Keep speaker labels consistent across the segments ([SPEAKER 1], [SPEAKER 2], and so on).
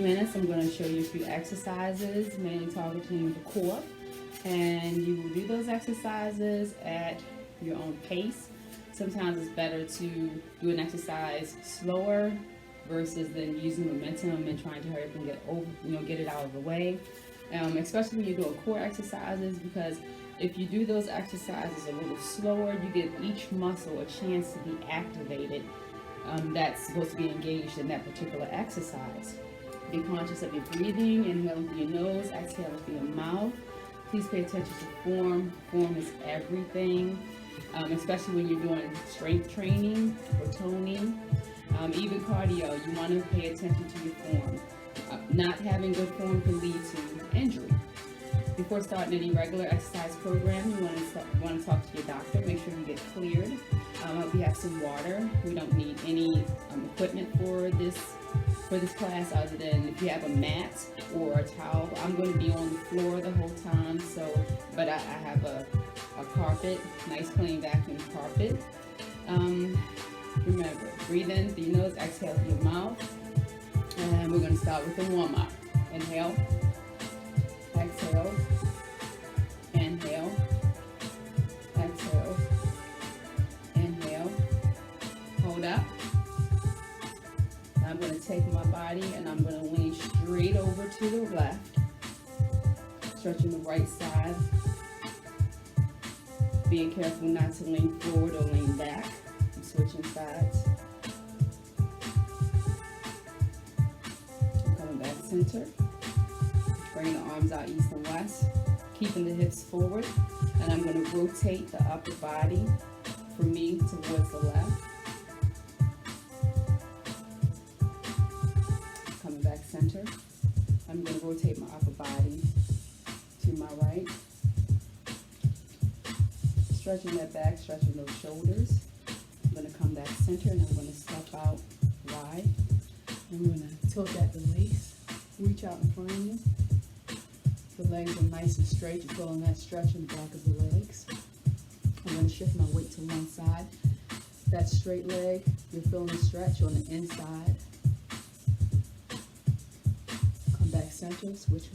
[SPEAKER 1] minutes, I'm going to show you a few exercises, mainly targeting the core. And you will do those exercises at your own pace. Sometimes it's better to do an exercise slower versus than using momentum and trying to hurry up and get over, get it out of the way. Especially when you're doing core exercises, because if you do those exercises a little slower, you give each muscle a chance to be activated that's supposed to be engaged in that particular exercise. Be conscious of your breathing. Inhale through your nose, exhale through your mouth. Please pay attention to form. Form is everything, especially when you're doing strength training or toning. Even cardio, you want to pay attention to your form. Not having good form can lead to injury. Before starting any regular exercise program, you want to talk to your doctor. Make sure you get cleared. Hope you have some water. We don't need any equipment for this class other than if you have a mat or a towel. I'm going to be on the floor the whole time, but I have a carpet, nice clean vacuum carpet. Remember, breathe in through your nose, exhale through your mouth. And we're going to start with the warm-up. Inhale, exhale, inhale, exhale, inhale, hold up. I'm going to take my body and I'm going to lean straight over to the left, stretching the right side, being careful not to lean forward or lean back. I'm switching sides. I'm coming back center, bringing the arms out east and west, keeping the hips forward, and I'm going to rotate the upper body for me towards the left. Back center. I'm going to rotate my upper body to my right. Stretching that back, stretching those shoulders. I'm going to come back center and I'm going to step out wide. I'm going to tilt at the waist, reach out in front of you. The legs are nice and straight. You're feeling that stretch in the back of the legs. I'm going to shift my weight to one side. That straight leg, you're feeling the stretch on the inside. Back center, switch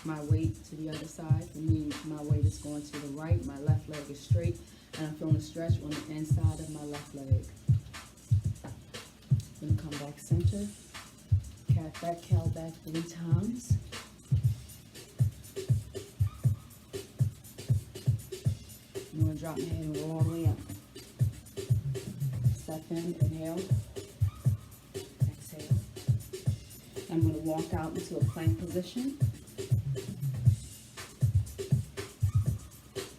[SPEAKER 1] my weight to the other side. For me, my weight is going to the right, my left leg is straight, and I'm feeling a stretch on the inside of my left leg. Then come back center, cat back, cow back 3 times. I'm going to drop my head and roll all the way up. Step in, inhale. I'm going to walk out into a plank position.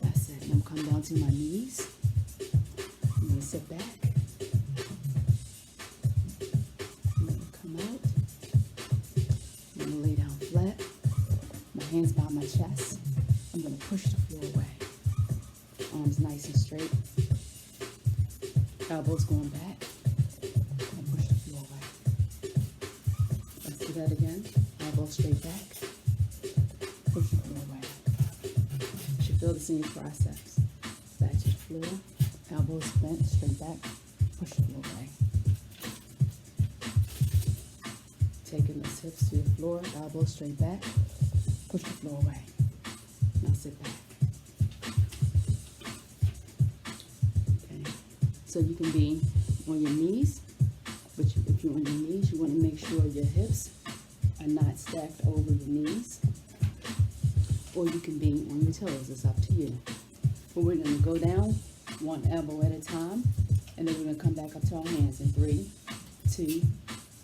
[SPEAKER 1] That's it. And I'm coming down to my knees. I'm going to sit back. I'm going to come out. I'm going to lay down flat. My hands by my chest. I'm going to push the floor away. Arms nice and straight. Elbows going back. Do that again. Elbow straight back. Push the floor away. You should feel the same process. Back to the floor. Elbows bent, straight back. Push the floor away. Taking those hips to the floor. Elbows straight back. Push the floor away. Now sit back. Okay. So you can be on your knees. But if you're on your knees, you want to make sure your hips are not stacked over your knees. Or you can be on your toes. It's up to you. But we're going to go down one elbow at a time. And then we're going to come back up to our hands in 3, 2,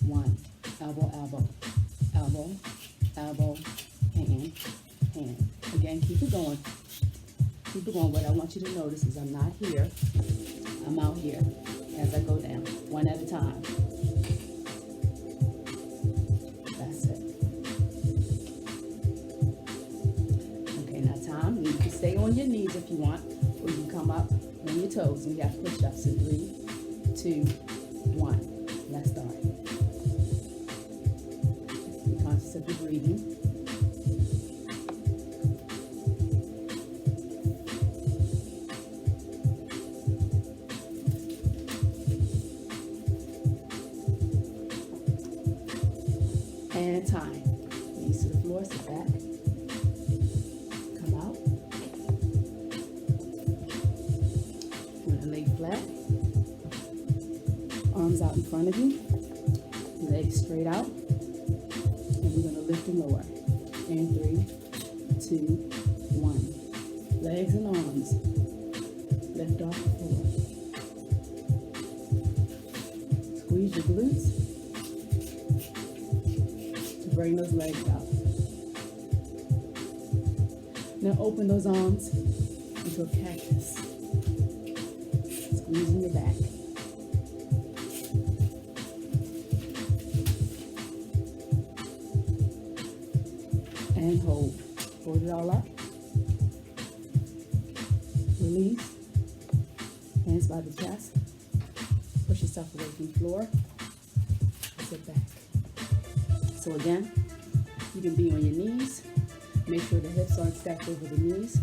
[SPEAKER 1] 1. Elbow, elbow. Elbow, elbow, hand, hand. Again, keep it going. Keep it going. What I want you to notice is I'm not here. I'm out here as I go down, one at a time. That's it. Okay, now time. You can stay on your knees if you want, or you can come up on your toes. And we have push-ups in 3, 2, 1. Let's start. Be conscious of your breathing. And time. Knees to the floor, sit back. Come out. We're gonna lay flat. Arms out in front of you. Legs straight out. And we're gonna lift and lower. And 3, 2, 1. Legs and arms. Lift off the floor. Squeeze your glutes to bring those legs out. Now open those arms into a cactus. Squeezing your back. And hold. Hold it all up. Release. Hands by the chest. Push yourself away from the floor. Sit back. So again, you can be on your knees. Make sure the hips aren't stacked over the knees.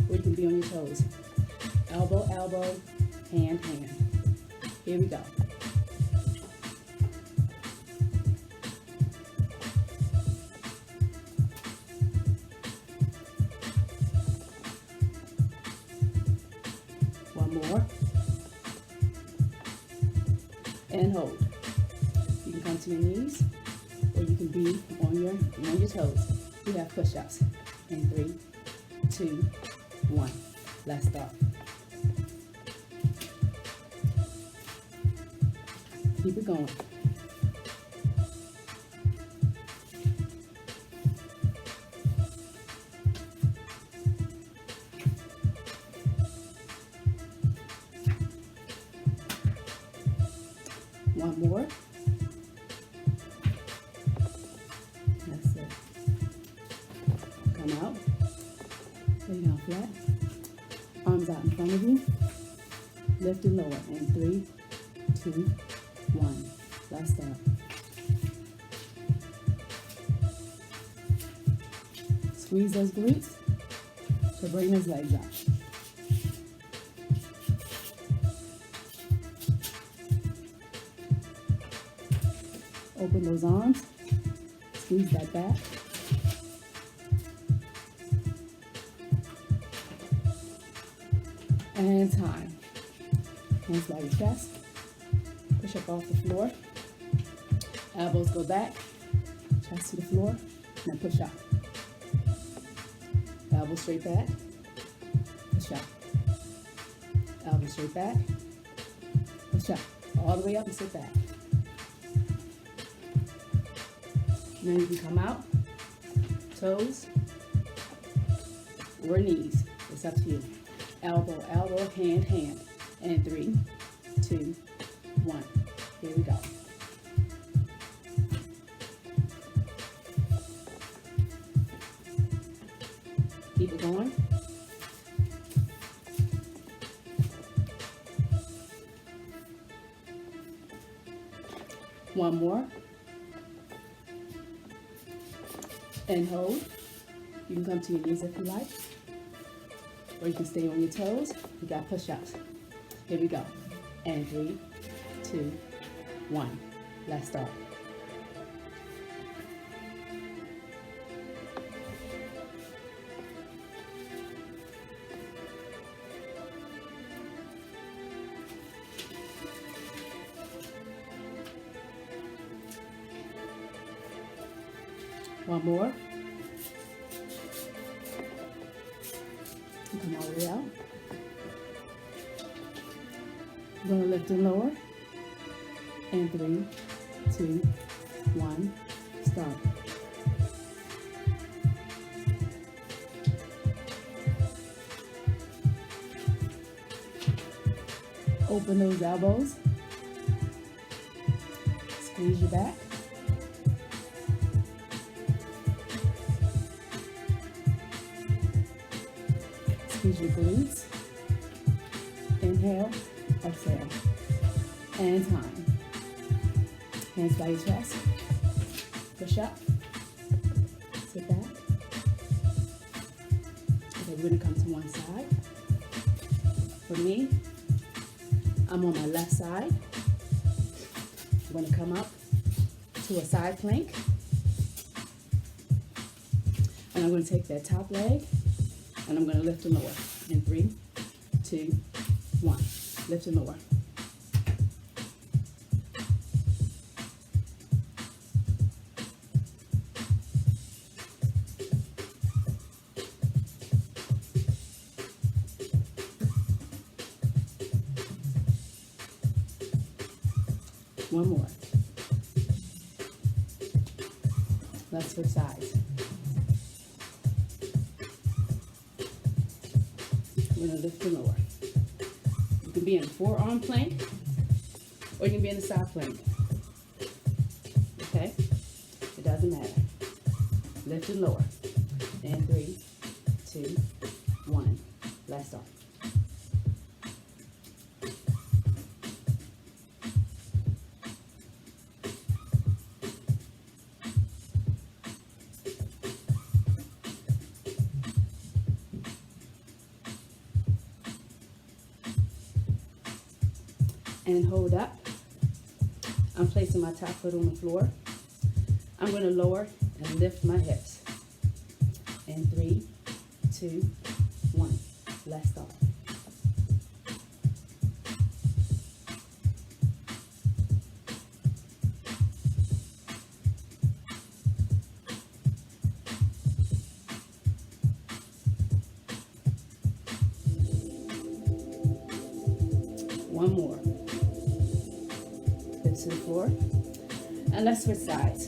[SPEAKER 1] Or you can be on your toes. Elbow, elbow, hand, hand. Here we go. One more. And hold. You can come to your knees, or you can be on your toes. We have push-ups. In 3, 2, 1. Let's start. Keep it going. One more. That's it. Come out. Lay down flat. Arms out in front of you. Lift and lower. And 3, 2, 1. Let's start. Squeeze those glutes to bring those legs up. Open those arms. Squeeze that back. And time. Hands by your chest. Push up off the floor. Elbows go back. Chest to the floor. Now push up. Elbow straight back. Push up. Elbow straight back. Push up. All the way up and sit back. And then you can come out. Toes or knees. It's up to you. Elbow, elbow, hand, hand. And 3, 2, 1. Here we go. Keep it going. One more. And hold. You can come to your knees if you like. Or you can stay on your toes. You got push-ups. Here we go. And 3, 2, 1. Let's start. One more. Come all the way out. We're going to lift and lower. And 3, 2, 1. Start. Open those elbows. Squeeze your back. Squeeze your glutes. Inhale, exhale. And time. Hands by your chest. Push up. Sit back. Okay, we're going to come to one side. For me, I'm on my left side. I'm going to come up to a side plank. And I'm going to take that top leg and I'm going to lift and lower. In 3, 2, 1. Lift and lower. One more. Let's switch sides. We're going to lift and lower. You can be in the forearm plank or you can be in the side plank. Okay? It doesn't matter. Lift and lower. And 3, 2, 1. Let's start. And hold up. I'm placing my top foot on the floor. I'm going to lower and lift my hips. In 3, 2, 1. Let's start. One more. To the floor, and let's switch sides.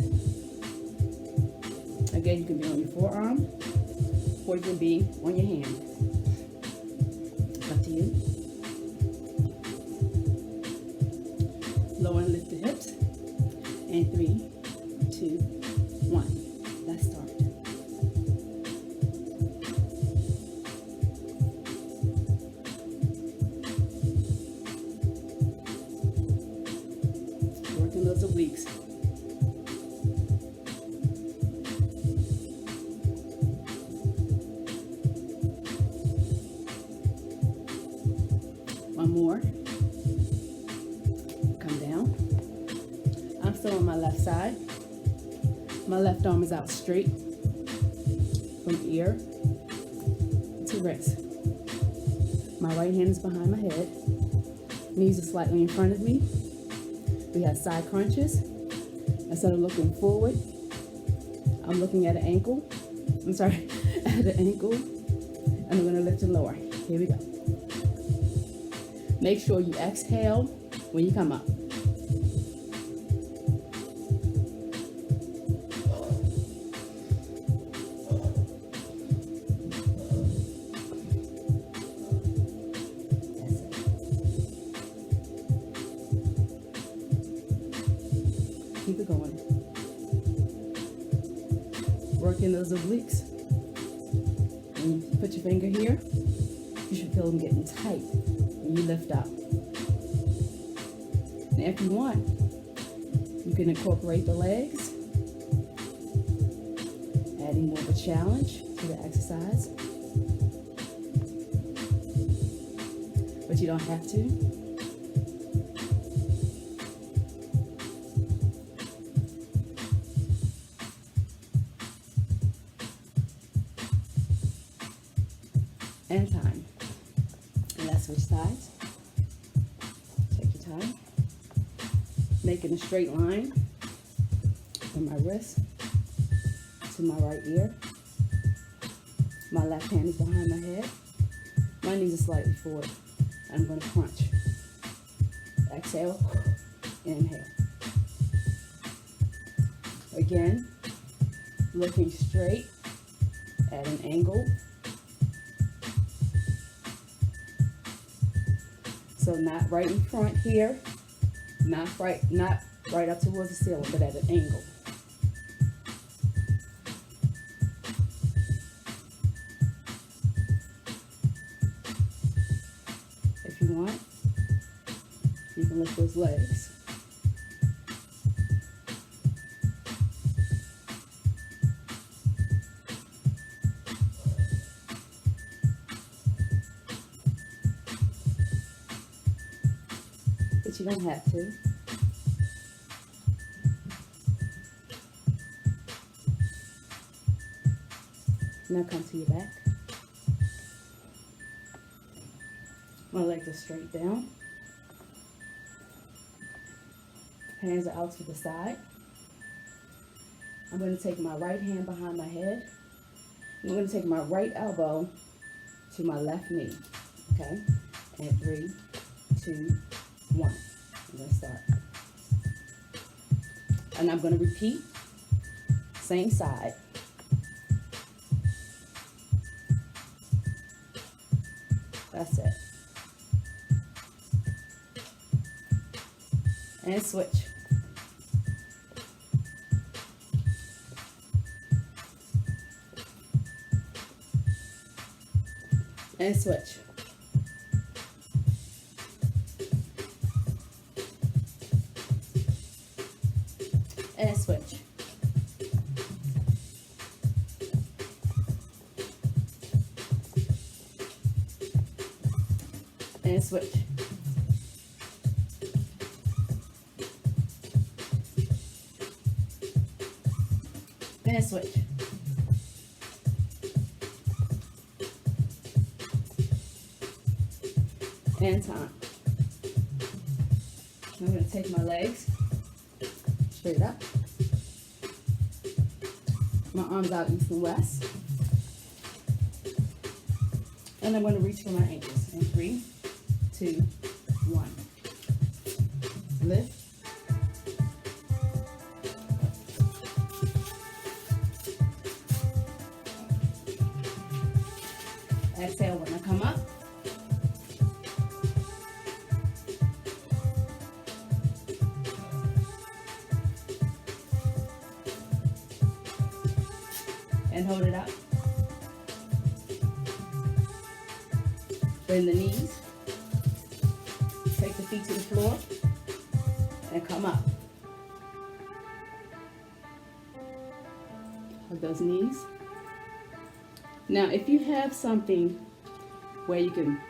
[SPEAKER 1] Again, you can be on your forearm or you can be on your hand. Up to you. Lower and lift the hips. And 3, 2, 1. Let's start. Those obliques. One more. Come down. I'm still on my left side. My left arm is out straight from ear to wrist. My right hand is behind my head. Knees are slightly in front of me. We have side crunches. Instead of looking forward, I'm looking at an ankle. I'm sorry, at an ankle. And I'm going to lift and lower. Here we go. Make sure you exhale when you come up. Keep it going. Working those obliques. When you put your finger here, you should feel them getting tight when you lift up. And if you want, you can incorporate the legs, adding more of a challenge to the exercise. But you don't have to. And time. And let's switch sides. Take your time. Making a straight line from my wrist to my right ear. My left hand is behind my head. My knees are slightly forward. I'm going to crunch. Exhale. Inhale. Again, looking straight at an angle. So not right in front here, not right up towards the ceiling, but at an angle. If you want, you can lift those legs. But you don't have to. Now come to your back. My legs are straight down. Hands are out to the side. I'm going to take my right hand behind my head. I'm going to take my right elbow to my left knee. Okay? And 3, 2, 1. I'm going to start. And I'm going to repeat. Same side. That's it. And switch. And switch. And switch. And switch. And switch. And time. I'm going to take my legs straight up. My arms out east and west. And I'm going to reach for my ankles. In 3, 2, 1. Lift. Exhale when I come up. And hold it up. Bend the knees. Take the feet to the floor. And come up. Hug those knees. Now, if you have something where you can,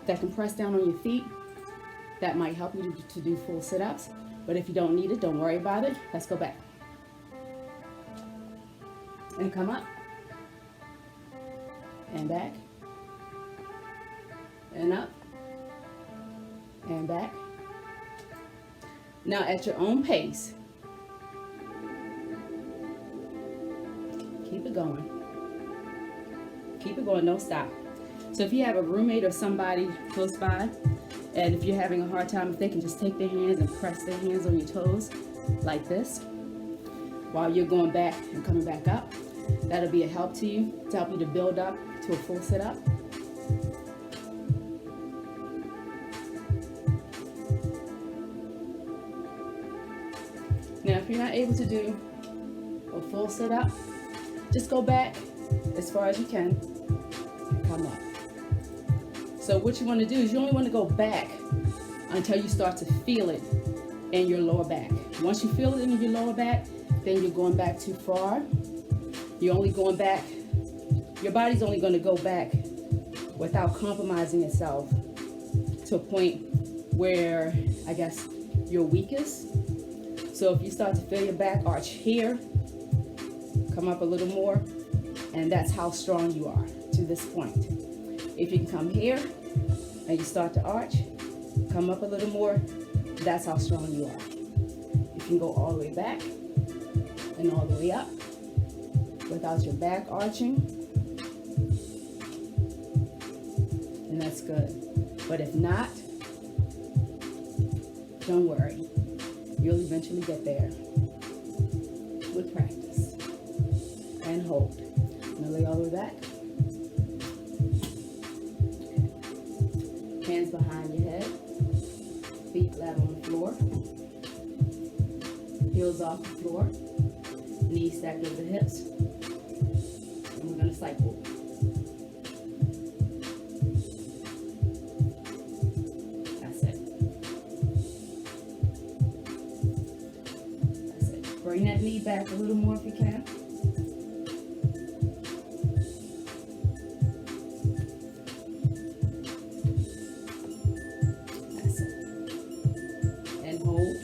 [SPEAKER 1] that can press down on your feet, that might help you to do full sit-ups. But if you don't need it, don't worry about it. Let's go back. And come up. And back. And up. And back. Now, at your own pace, keep it going. Keep it going, don't stop. So if you have a roommate or somebody close by, and if you're having a hard time, if they can just take their hands and press their hands on your toes like this while you're going back and coming back up, that'll be a help to you, to help you to build up to a full sit-up. Now, if you're not able to do a full sit-up, just go back as far as you can and come up. So what you want to do is you only want to go back until you start to feel it in your lower back. Once you feel it in your lower back, then you're going back too far. You're only going back, your body's only going to go back without compromising itself to a point where, I guess, you're weakest. So if you start to feel your back arch here, come up a little more, and that's how strong you are to this point. If you can come here and you start to arch, come up a little more, that's how strong you are. You can go all the way back and all the way up without your back arching, and that's good. But if not, don't worry. You'll eventually get there with practice. And hold. Now lay all the way back. Okay. Hands behind your head. Feet flat on the floor. Heels off the floor. Knees stacked over the hips. And we're going to cycle. That's it. That's it. Bring that knee back a little more if you can. That's it. And hold.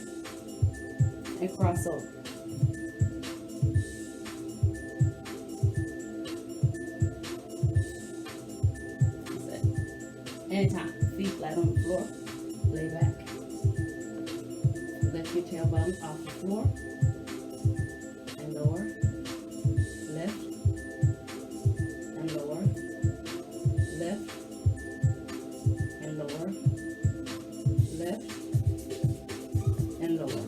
[SPEAKER 1] And cross over. And time. Feet flat on the floor. Lay back. Lift your tailbone off the floor. And lower. Lift. And lower. Lift. And lower. Lift. And lower.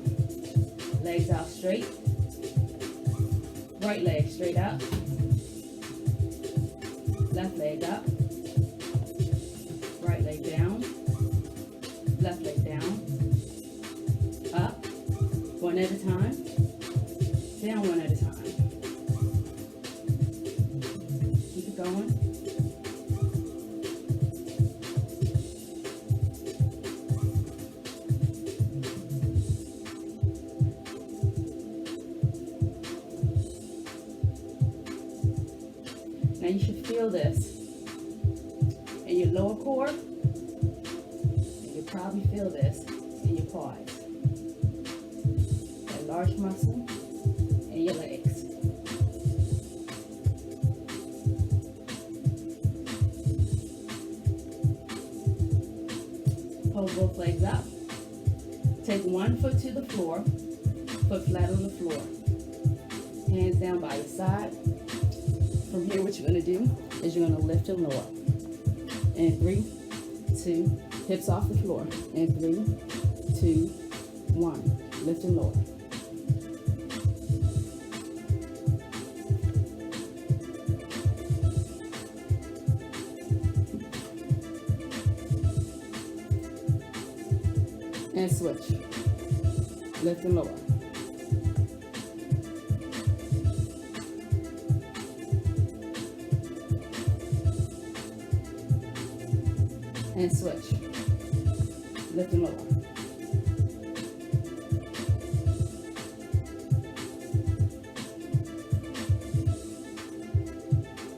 [SPEAKER 1] Legs out straight. Right leg straight up. Left leg up. Right leg down. Left leg down. Up. One at a time. Down one at a time. Keep it going. Now you should feel this in your lower core, and you probably feel this in your quads. That large muscle in your legs. Hold both legs up. Take one foot to the floor, foot flat on the floor. Hands down by your side. From here, what you're going to do is you're going to lift and lower. And 3, 2, hips off the floor. And 3, 2, 1. Lift and lower. And switch. Lift and lower. And switch. Lift and lower.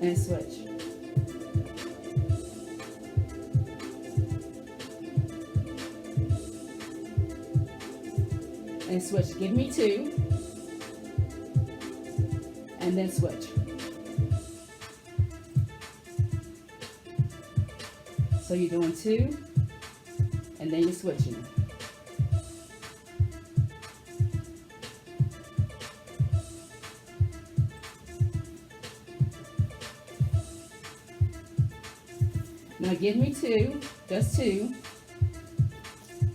[SPEAKER 1] And switch. And switch. Give me 2. And then switch. So you're doing 2, and then you're switching. Now give me 2, just 2.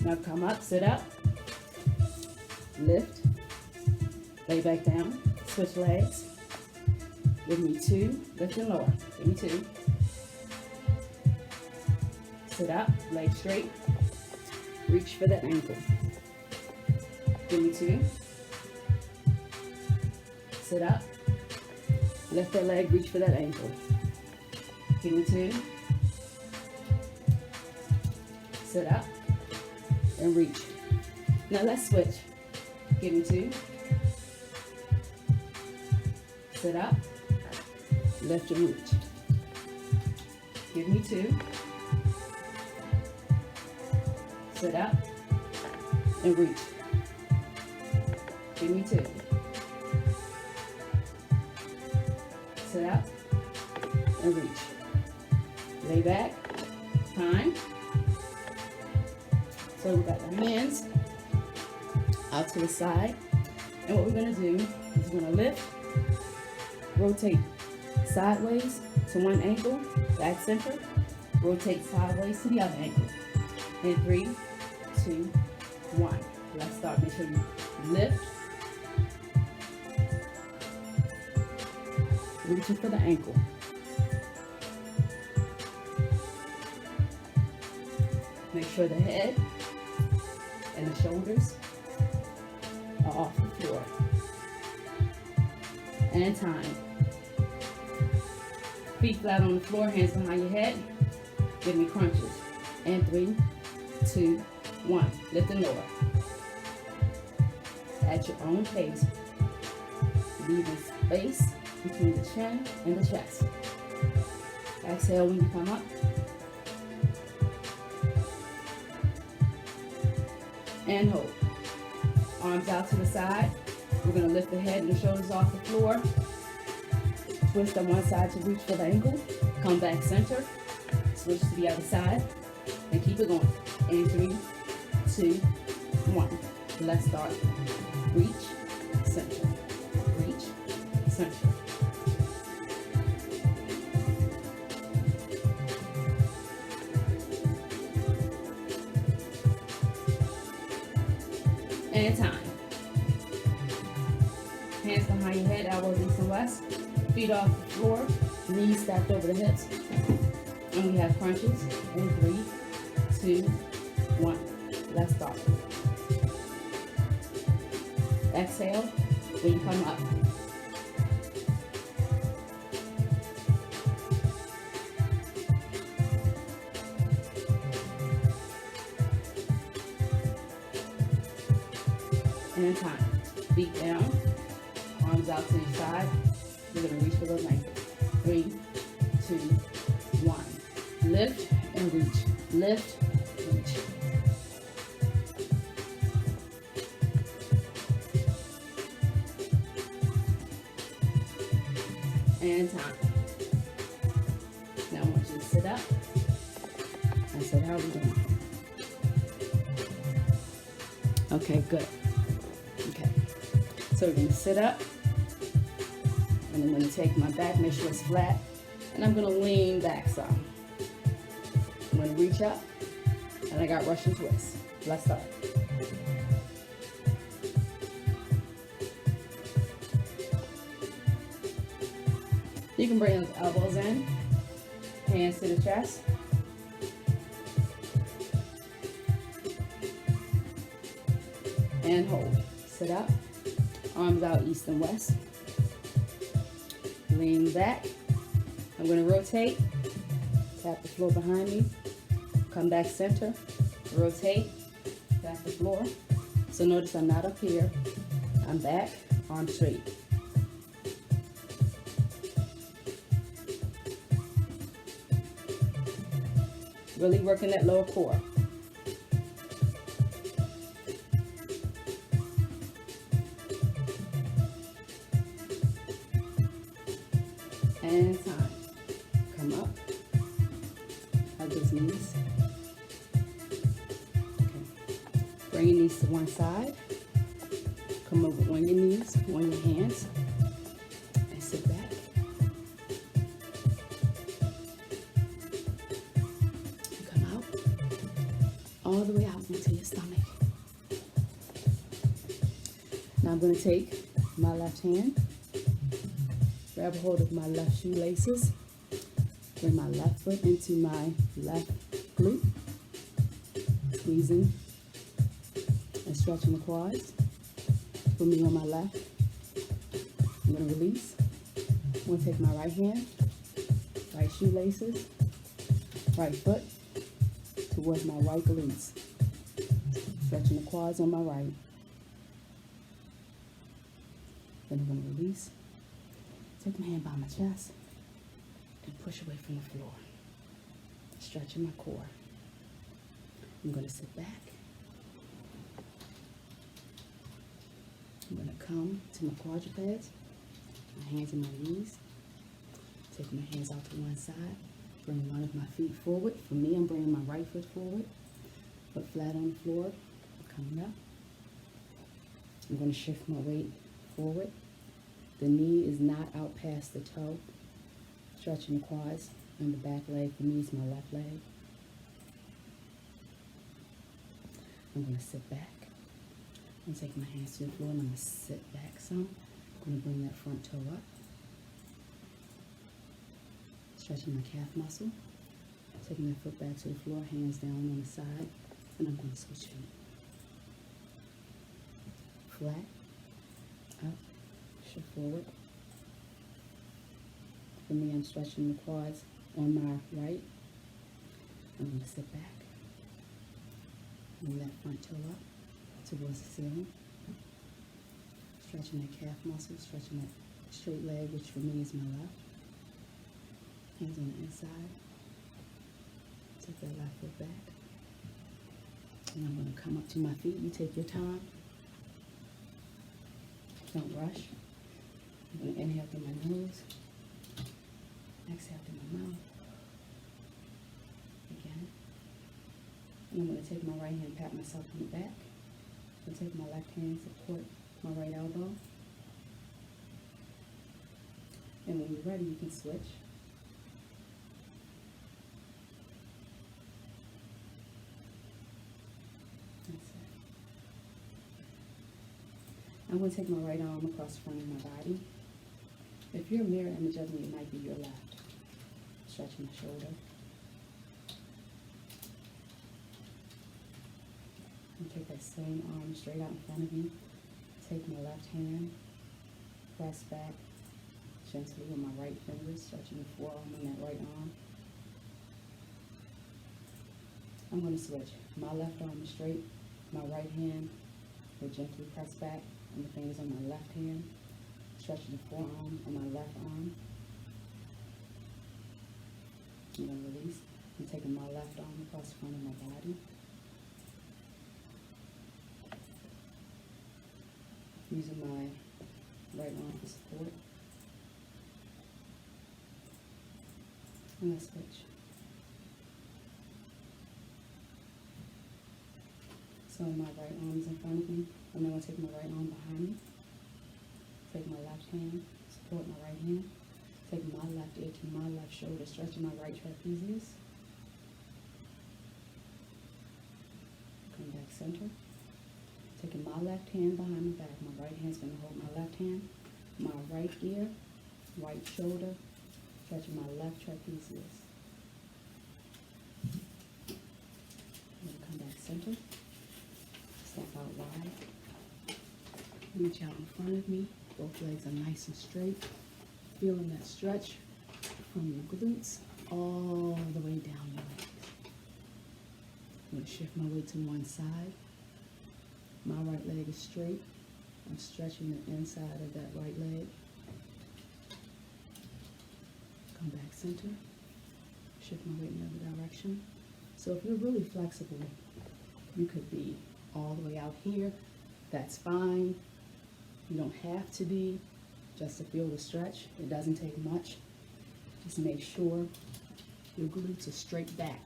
[SPEAKER 1] Now come up, sit up, lift, lay back down, switch legs. Give me 2, lift and lower. Give me 2. Sit up, leg straight, reach for that ankle. Give me 2. Sit up, lift that leg, reach for that ankle. Give me 2. Sit up and reach. Now let's switch. Give me 2. Sit up, lift and reach. Give me 2. Sit up and reach. Give me 2. Sit up and reach. Lay back. Time. So we got the hands out to the side. And what we're going to do is we're going to lift, rotate sideways to one ankle, back center, rotate sideways to the other ankle. And 3, 2, 1. Let's start. Make sure you lift. Reaching for the ankle. Make sure the head and the shoulders are off the floor. And time. Feet flat on the floor, hands behind your head. Give me crunches. And 3, 2, 1. Lift and lower. At your own pace. Leaving space between the chin and the chest. Exhale when you come up. And hold. Arms out to the side. We're going to lift the head and the shoulders off the floor. Twist on one side to reach for the ankle. Come back center. Switch to the other side. And keep it going. In 3, 2, 1. Let's start. Reach, center. Reach, center. And time. Hands behind your head, elbows east and west. Feet off the floor, knees stacked over the hips. And we have crunches. In 3, 2, 1. Let's start. Exhale when you come up. And time. Feet down, arms out to your side. We're going to reach for those ankles. 3, 2, 1. Lift and reach. Lift, reach. And time. Now I want you to sit up. I said, how are we doing? Okay, good. Okay. So we're going to sit up. And I'm going to take my back, make sure it's flat. And I'm going to lean back some. I'm going to reach up. And I got Russian twist. Let's start. You can bring those elbows in, hands to the chest. And hold. Sit up, arms out east and west. Lean back. I'm going to rotate, tap the floor behind me, come back center, rotate, tap the floor. So notice I'm not up here, I'm back, arms straight. Really working that lower core. And time. Come up. Hug those knees. Okay. Bring your knees to one side. Come over on your knees, on your hands. And sit back. All the way out into your stomach. Now I'm going to take my left hand, grab a hold of my left shoelaces, bring my left foot into my left glute, squeezing and stretching the quads. Put me on my left. I'm going to release. I'm going to take my right hand, right shoelaces, right foot, towards my right glutes, stretching the quads on my right. Then I'm going to release, take my hand by my chest, and push away from the floor, stretching my core. I'm going to sit back. I'm going to come to my quadrupeds, my hands and my knees, take my hands out to one side. Bring one of my feet forward. For me, I'm bringing my right foot forward. Foot flat on the floor. Coming up. I'm going to shift my weight forward. The knee is not out past the toe. Stretching the quads. And the back leg for me is my left leg. I'm going to sit back. I'm going to take my hands to the floor and I'm going to sit back some. I'm going to bring that front toe up. Stretching my calf muscle, taking my foot back to the floor, hands down on the side, and I'm going to switch feet. Flat, up, shift forward. For me, I'm stretching the quads on my right. I'm going to sit back. Bring that front toe up towards the ceiling. Stretching that calf muscle, stretching that straight leg, which for me is my left. Hands on the inside. Take that left foot back. And I'm going to come up to my feet. You take your time. Don't rush. I'm going to inhale through my nose. Exhale through my mouth. Again. And I'm going to take my right hand, pat myself on the back. And take my left hand, support my right elbow. And when you're ready, you can switch. That's it. I'm going to take my right arm across the front of my body. If you're a mirror image of me, it might be your left. Stretch my shoulder. And take that same arm straight out in front of you. Take my left hand, press back gently with my right fingers, stretching the forearm on that right arm. I'm going to switch. My left arm is straight. My right hand will gently press back on the fingers on my left hand, stretching the forearm on my left arm. I'm going to release. I'm taking my left arm across the front of my body. Using my right arm for support. And let's switch. So my right arm is in front of me, and then I'll take my right arm behind me. Take my left hand, support my right hand. Take my left ear to my left shoulder, stretching my right trapezius. Come back center. Taking my left hand behind my back. My right hand's going to hold my left hand. My right ear, right shoulder, stretching my left trapezius. Then come back center. Step out wide. Reach out in front of me. Both legs are nice and straight. Feeling that stretch from your glutes all the way down your legs. I'm going to shift my weight to one side. My right leg is straight. I'm stretching the inside of that right leg. Come back center. Shift my weight in the other direction. So if you're really flexible, you could be all the way out here. That's fine. You don't have to be, just to feel the stretch. It doesn't take much. Just make sure your glutes are straight back.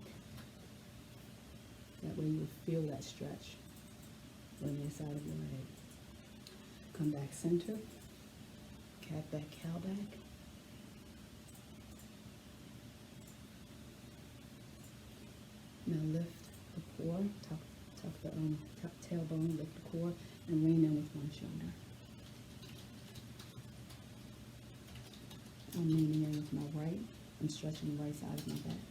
[SPEAKER 1] That way you'll feel that stretch on the inside of your leg. Come back center. Cat back, cow back. Now lift the core, tuck the tailbone, lift the core, and lean in with one shoulder. I'm leaning in with my right. I'm stretching the right side of my back.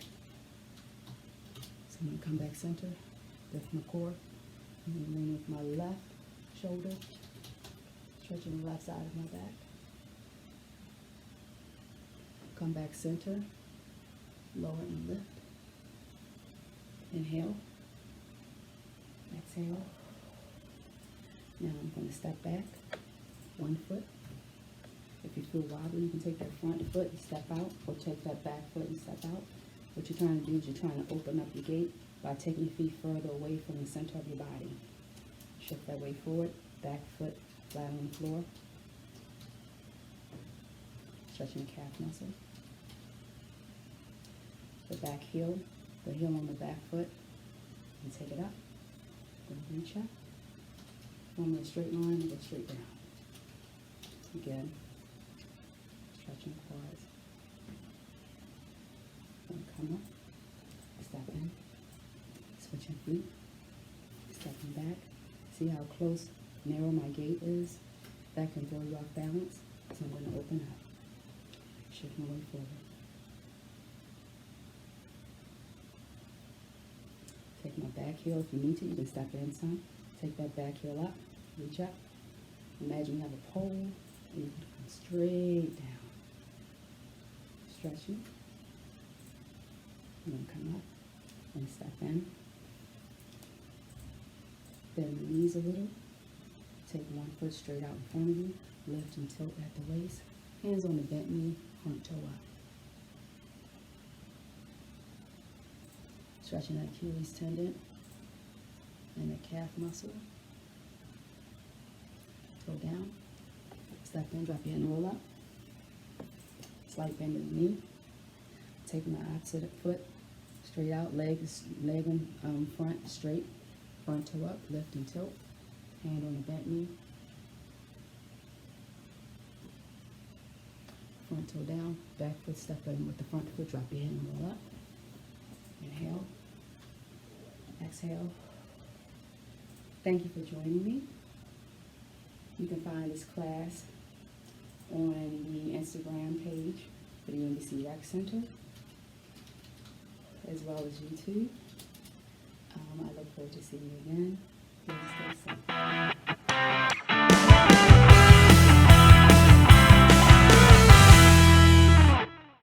[SPEAKER 1] So I'm going to come back center, lift my core, and then lean with my left shoulder, stretching the left side of my back. Come back center, lower and lift. Inhale, exhale. Now I'm going to step back, one foot. If you feel wobbly, you can take that front foot and step out, or take that back foot and step out. What you're trying to do is you're trying to open up your gait by taking your feet further away from the center of your body. Shift that weight forward, back foot flat on the floor. Stretching the calf muscle. The back heel, the heel on the back foot, and take it up. Then reach up. Form a straight line and go straight down. Again, stretching the quads. Then come up, step in, switching feet, stepping back. See how close, narrow my gait is? That can throw you off balance. So I'm going to open up. Shift my weight forward. Take my back heel. If you need to, you can step in some. Take that back heel up, reach up. Imagine you have a pole, and you can come straight down. Stretching. And then come up and step in. Bend the knees a little. Take one foot straight out in front of you. Lift and tilt at the waist. Hands on the bent knee, front toe up. Stretching that Achilles tendon and the calf muscle. Toe down. Step in, drop your hand, roll up. Slight bend in the knee. Take my opposite foot straight out, leg in front, straight, front toe up, lift and tilt, hand on the bent knee, front toe down, back foot step in with the front foot, drop your hand and roll up, inhale, exhale. Thank you for joining me. You can find this class on the Instagram page for the UMBC Rec Center, as well as YouTube. I look forward to seeing you again. Please stay safe.